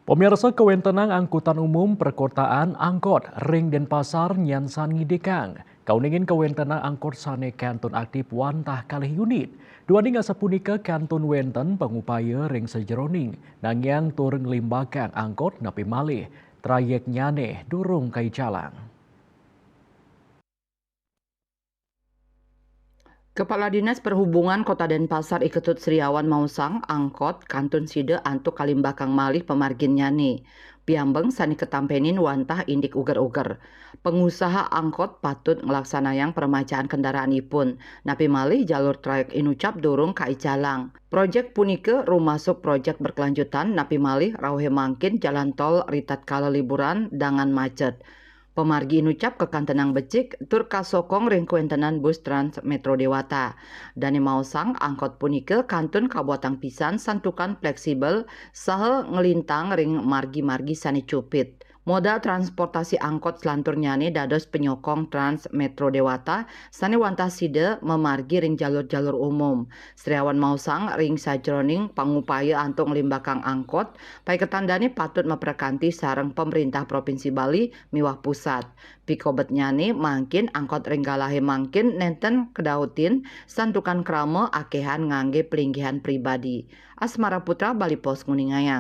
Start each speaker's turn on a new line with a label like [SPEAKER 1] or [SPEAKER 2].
[SPEAKER 1] Pemirsa kewentenang angkutan umum perkotaan angkot ring Denpasar nyansan ngidekang. Kauningin kewentenang angkot sane kantun aktif wantah kalih unit. Dua ninga sapunika kantun wenten pengupaya ring sejeroning. Nangyang turun limbakan angkot napi malih. Trayek nyane durung kai jalan.
[SPEAKER 2] Kepala Dinas Perhubungan Kota Denpasar Iketut Sriawan Mausang angkot kantun side antuk kalimbakang malih pemargin nyane. Piambeng sani ketampenin wantah indik uger-uger. Pengusaha angkot patut ngelaksanayang permajaan kendaraan ipun. Napi malih jalur trayek inucap durung kai jalang. Proyek punike rumasuk proyek berkelanjutan napi malih rauhe mangkin jalan tol ritat kala liburan dangan macet. Pemargi inucap kekantenang becik tur kasokong ring kuentenan bus Trans Metro Dewata. Dani mausang angkot punike kantun kabuatang pisan santukan fleksibel saha ngelintang ring margi-margi sani cupit. Moda transportasi angkot selanturnyane dados penyokong Trans Metro Dewata sani wantah side memargi ring jalur-jalur umum. Sriawan mausang ring sajroning pangupaya antuk ngelimbakang angkot pai ketandani patut memperkanti sareng pemerintah Provinsi Bali miwah pusat. Pikobet nyane mangkin angkot ring galahe mangkin nenten kedautin santukan krama akehan ngangge pelinggihan pribadi. Asmara Putra Bali Pos Nguningayang.